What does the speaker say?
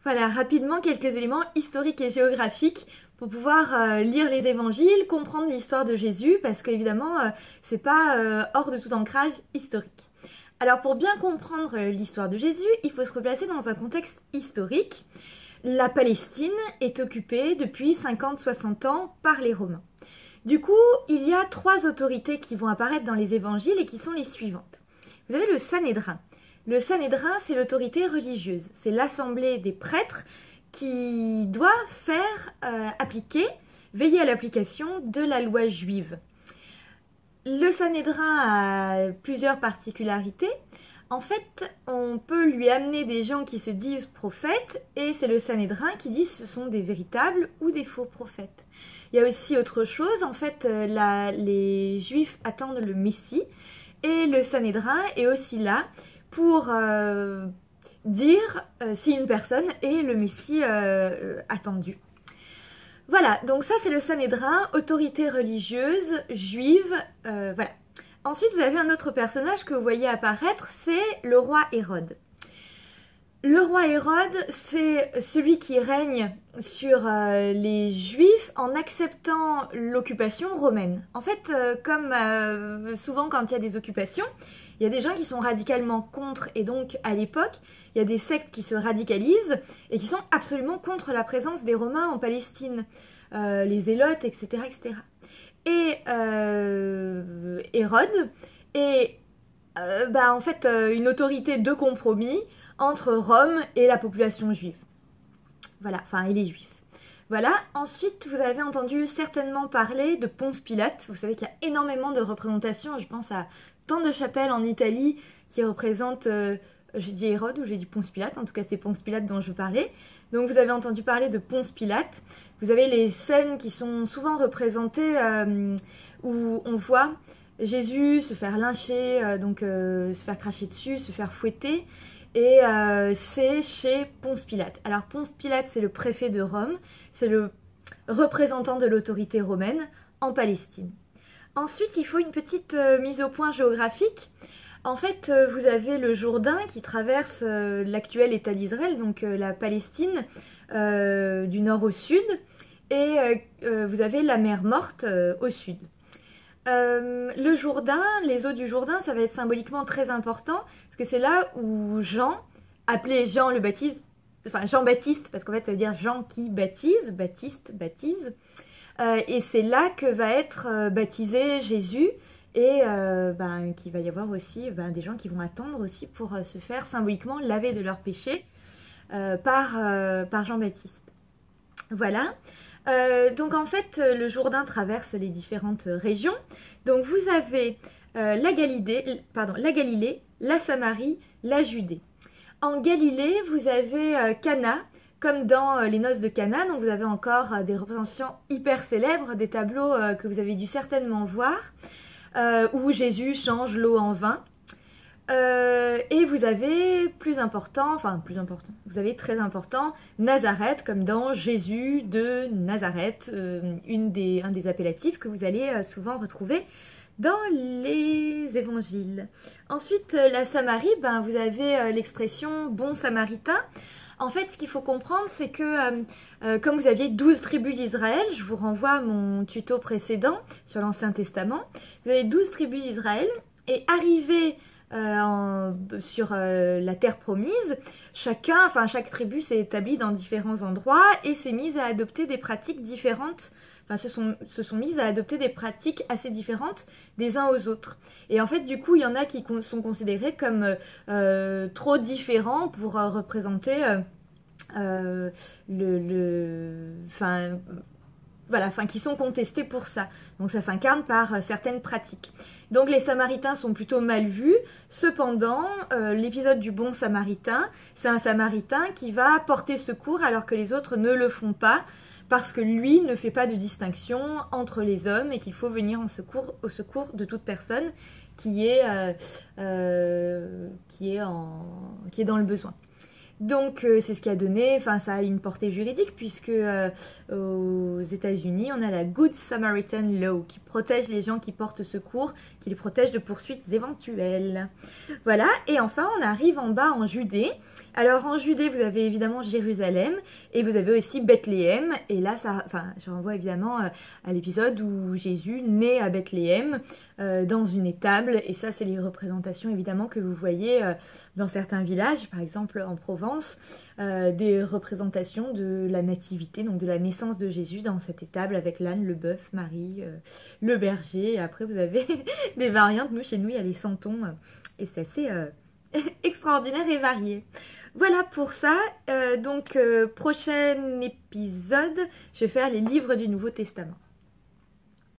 Voilà, rapidement quelques éléments historiques et géographiques pour pouvoir lire les évangiles, comprendre l'histoire de Jésus, parce qu'évidemment, c'est pas hors de tout ancrage historique. Alors pour bien comprendre l'histoire de Jésus, il faut se replacer dans un contexte historique. La Palestine est occupée depuis 50-60 ans par les Romains. Du coup, il y a 3 autorités qui vont apparaître dans les évangiles et qui sont les suivantes. Vous avez le Sanhédrin. Le Sanhédrin, c'est l'autorité religieuse. C'est l'assemblée des prêtres qui doit faire appliquer, veiller à l'application de la loi juive. Le Sanhédrin a plusieurs particularités. En fait, on peut lui amener des gens qui se disent prophètes et c'est le Sanhédrin qui dit si ce sont des véritables ou des faux prophètes. Il y a aussi autre chose, en fait, les Juifs attendent le Messie et le Sanhédrin est aussi là pour dire si une personne est le Messie attendu. Voilà, donc ça c'est le Sanhédrin, autorité religieuse, juive, voilà. Ensuite, vous avez un autre personnage que vous voyez apparaître, c'est le roi Hérode. Le roi Hérode, c'est celui qui règne sur les Juifs en acceptant l'occupation romaine. En fait, comme souvent quand il y a des occupations, il y a des gens qui sont radicalement contre, et donc à l'époque, il y a des sectes qui se radicalisent et qui sont absolument contre la présence des Romains en Palestine, les Zélotes, etc., etc. Et Hérode est en fait une autorité de compromis entre Rome et la population juive. Voilà, enfin et les juifs. Voilà, ensuite vous avez entendu certainement parler de Ponce Pilate. Vous savez qu'il y a énormément de représentations, je pense à tant de chapelles en Italie qui représentent, j'ai dit Hérode ou j'ai dit Ponce Pilate, en tout cas c'est Ponce Pilate dont je parlais. Donc vous avez entendu parler de Ponce Pilate. Vous avez les scènes qui sont souvent représentées où on voit Jésus se faire lyncher, se faire cracher dessus, se faire fouetter. Et c'est chez Ponce Pilate. Alors Ponce Pilate, c'est le préfet de Rome, c'est le représentant de l'autorité romaine en Palestine. Ensuite, il faut une petite mise au point géographique. En fait, vous avez le Jourdain qui traverse l'actuel État d'Israël, donc la Palestine, du nord au sud, et vous avez la mer Morte au sud. Le Jourdain, les eaux du Jourdain, ça va être symboliquement très important, parce que c'est là où Jean, appelé Jean le Baptiste, enfin Jean-Baptiste, parce qu'en fait ça veut dire Jean qui baptise, Baptiste, baptise, et c'est là que va être baptisé Jésus, et qu'il va y avoir aussi des gens qui vont attendre aussi pour se faire symboliquement laver de leurs péchés par Jean-Baptiste. Voilà. Donc en fait, le Jourdain traverse les différentes régions. Donc vous avez la Galilée, la Samarie, la Judée. En Galilée, vous avez Cana, comme dans les noces de Cana. Donc vous avez encore des représentations hyper célèbres, des tableaux que vous avez dû certainement voir, où Jésus change l'eau en vin. Et vous avez vous avez très important, Nazareth, comme dans Jésus de Nazareth, un des appellatifs que vous allez souvent retrouver dans les évangiles. Ensuite, la Samarie, vous avez l'expression bon samaritain. En fait, ce qu'il faut comprendre, c'est que comme vous aviez 12 tribus d'Israël, je vous renvoie à mon tuto précédent sur l'Ancien Testament, vous avez 12 tribus d'Israël, et arrivé sur la terre promise, chaque tribu s'est établie dans différents endroits et s'est mise à adopter des pratiques différentes, se sont mises à adopter des pratiques assez différentes des uns aux autres. Et en fait, du coup, il y en a qui sont considérés comme trop différents pour représenter qui sont contestés pour ça. Donc ça s'incarne par certaines pratiques. Donc les Samaritains sont plutôt mal vus. Cependant, l'épisode du bon Samaritain, c'est un Samaritain qui va porter secours alors que les autres ne le font pas, parce que lui ne fait pas de distinction entre les hommes et qu'il faut venir au secours de toute personne qui est dans le besoin. Donc c'est ce qui a donné, ça a une portée juridique puisque aux États-Unis on a la Good Samaritan Law qui protège les gens qui portent secours, qui les protège de poursuites éventuelles. Voilà, et enfin on arrive en bas en Judée Alors en Judée, vous avez évidemment Jérusalem et vous avez aussi Bethléem. Et là, je renvoie évidemment à l'épisode où Jésus naît à Bethléem dans une étable. Et ça, c'est les représentations évidemment que vous voyez dans certains villages, par exemple en Provence, des représentations de la nativité, donc de la naissance de Jésus dans cette étable avec l'âne, le bœuf, Marie, le berger. Et après, vous avez des variantes. Nous, chez nous, il y a les santons et c'est assez extraordinaire et varié. Voilà pour ça. Donc, prochain épisode, je vais faire les livres du Nouveau Testament.